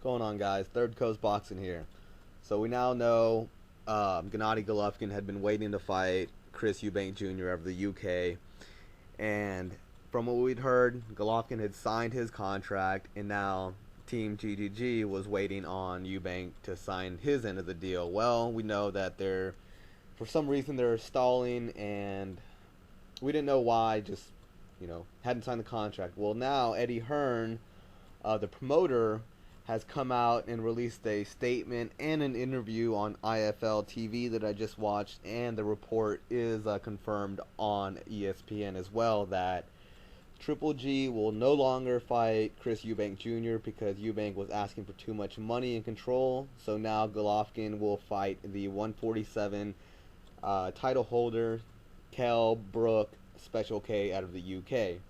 Going on, guys? Third Coast Boxing here. So we now know Gennady Golovkin had been waiting to fight Chris Eubank Jr. of the UK, and from what we'd heard, Golovkin had signed his contract, and now Team GGG was waiting on Eubank to sign his end of the deal. Well, we know that for some reason, they're stalling, and we didn't know why. Just hadn't signed the contract. Well, now Eddie Hearn, the promoter, has come out and released a statement and an interview on IFL TV that I just watched, and the report is confirmed on ESPN as well that Triple G will no longer fight Chris Eubank Jr. because Eubank was asking for too much money and control. So now Golovkin will fight the 147 title holder, Kell Brook, Special K out of the UK.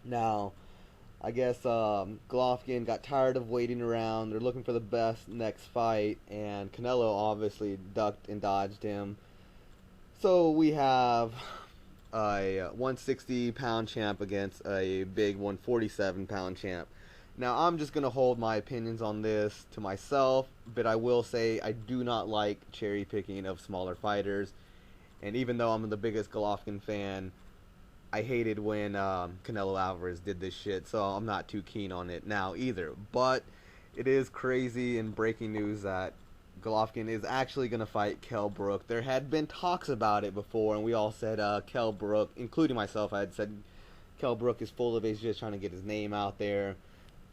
Now, I guess Golovkin got tired of waiting around. They're looking for the best next fight, and Canelo obviously ducked and dodged him. So we have a 160-pound champ against a big 147-pound champ. Now, I'm just going to hold my opinions on this to myself, but I will say I do not like cherry-picking of smaller fighters. And even though I'm the biggest Golovkin fan, I hated when Canelo Alvarez did this shit, so I'm not too keen on it now either. But it is crazy and breaking news that Golovkin is actually going to fight Kell Brook. There had been talks about it before, and we all said Kell Brook, including myself, I had said Kell Brook is full of it. He's just trying to get his name out there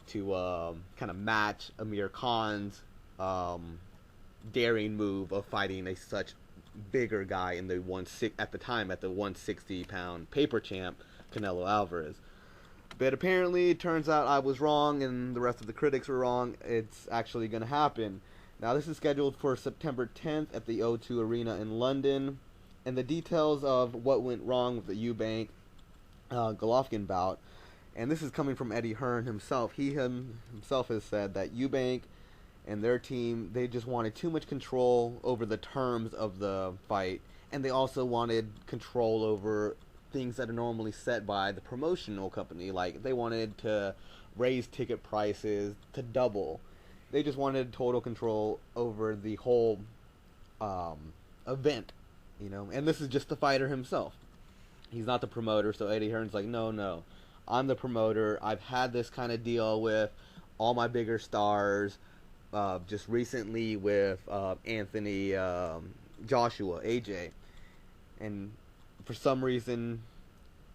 to kind of match Amir Khan's daring move of fighting such bigger guy in the at the 160-pound paper champ, Canelo Alvarez. But apparently, it turns out I was wrong and the rest of the critics were wrong. It's actually going to happen. Now, this is scheduled for September 10th at the O2 Arena in London. And the details of what went wrong with the Eubank Golovkin bout, and this is coming from Eddie Hearn himself. He himself has said that Eubank and their team, they just wanted too much control over the terms of the fight, and they also wanted control over things that are normally set by the promotional company. Like, they wanted to raise ticket prices to double. They just wanted total control over the whole event, and this is just the fighter himself. He's not the promoter, so Eddie Hearn's like, no, I'm the promoter. I've had this kind of deal with all my bigger stars. Just recently with Anthony Joshua, AJ. And for some reason,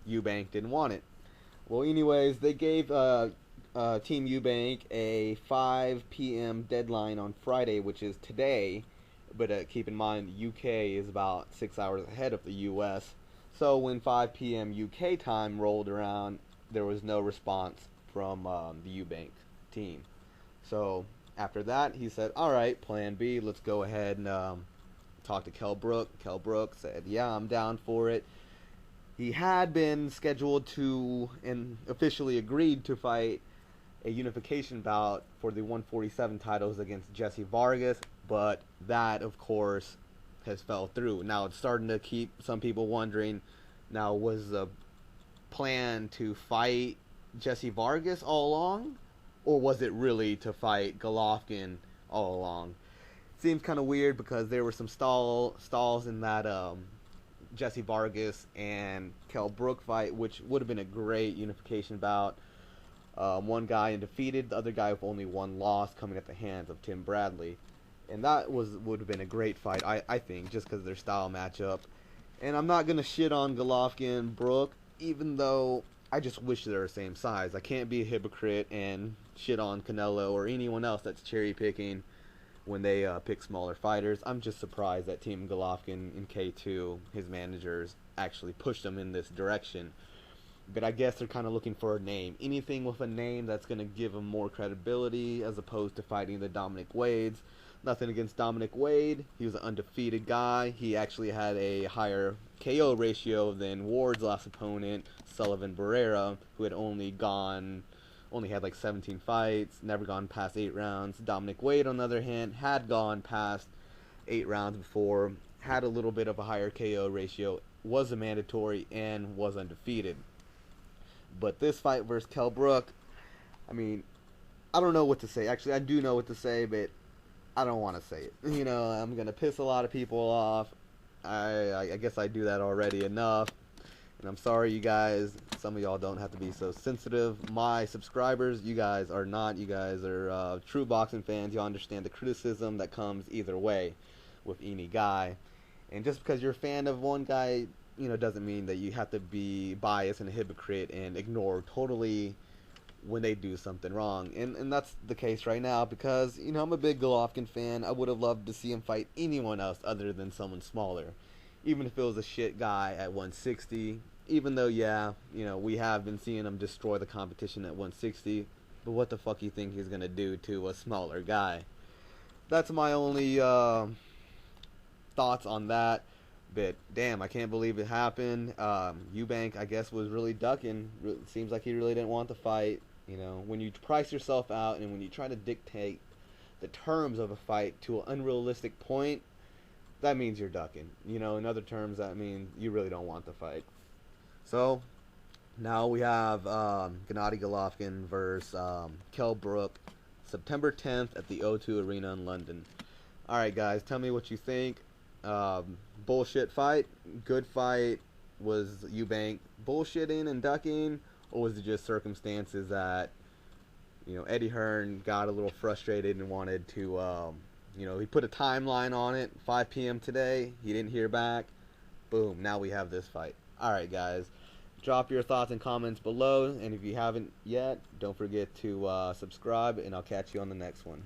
Eubank didn't want it. Well, anyways, they gave Team Eubank a 5 p.m. deadline on Friday, which is today. But keep in mind, the UK is about 6 hours ahead of the US. So when 5 p.m. UK time rolled around, there was no response from the Eubank team. So after that, he said, all right, plan B, let's go ahead and talk to Kell Brook. Kell Brook said, yeah, I'm down for it. He had been scheduled to and officially agreed to fight a unification bout for the 147 titles against Jesse Vargas, but that, of course, has fell through. Now, it's starting to keep some people wondering, now, was the plan to fight Jesse Vargas all along? Or was it really to fight Golovkin all along? Seems kind of weird because there were some stalls in that Jesse Vargas and Kell Brook fight, which would have been a great unification bout. One guy undefeated, the other guy with only one loss coming at the hands of Tim Bradley. And that would have been a great fight, I think, just because of their style matchup. And I'm not going to shit on Golovkin Brook, even though I just wish they were the same size. I can't be a hypocrite and shit on Canelo or anyone else that's cherry picking when they pick smaller fighters. I'm just surprised that Team Golovkin in K2, his managers, actually pushed them in this direction. But I guess they're kind of looking for a name. Anything with a name that's going to give them more credibility as opposed to fighting the Dominic Wades. Nothing against Dominic Wade. He was an undefeated guy. He actually had a higher KO ratio than Ward's last opponent, Sullivan Barrera, who had only had like 17 fights, never gone past 8 rounds. Dominic Wade, on the other hand, had gone past 8 rounds before, had a little bit of a higher KO ratio, was a mandatory, and was undefeated. But this fight versus Kell Brook, I mean, I don't know what to say. Actually, I do know what to say, but I don't want to say it. You know, I'm gonna piss a lot of people off. I guess I do that already enough. And I'm sorry, you guys. Some of y'all don't have to be so sensitive. My subscribers, you guys are not. You guys are true boxing fans. You understand the criticism that comes either way with any guy. And just because you're a fan of one guy, you know, doesn't mean that you have to be biased and a hypocrite and ignore totally when they do something wrong. And that's the case right now because, you know, I'm a big Golovkin fan. I would have loved to see him fight anyone else other than someone smaller. Even if it was a shit guy at 160. Even though, yeah, you know, we have been seeing him destroy the competition at 160. But what the fuck do you think he's going to do to a smaller guy? That's my only thoughts on that. But damn, I can't believe it happened. Eubank, I guess, was really ducking. Seems like he really didn't want the fight. You know, when you price yourself out and when you try to dictate the terms of a fight to an unrealistic point, that means you're ducking. You know, in other terms, that means you really don't want the fight. So now we have Gennady Golovkin versus Kell Brook, September 10th at the O2 Arena in London. All right, guys, tell me what you think. Bullshit fight, good fight. Was Eubank bullshitting and ducking, or was it just circumstances that, you know, Eddie Hearn got a little frustrated and wanted to, you know, he put a timeline on it, 5 p.m. today. He didn't hear back. Boom, now we have this fight. All right, guys, drop your thoughts and comments below, and if you haven't yet, don't forget to subscribe, and I'll catch you on the next one.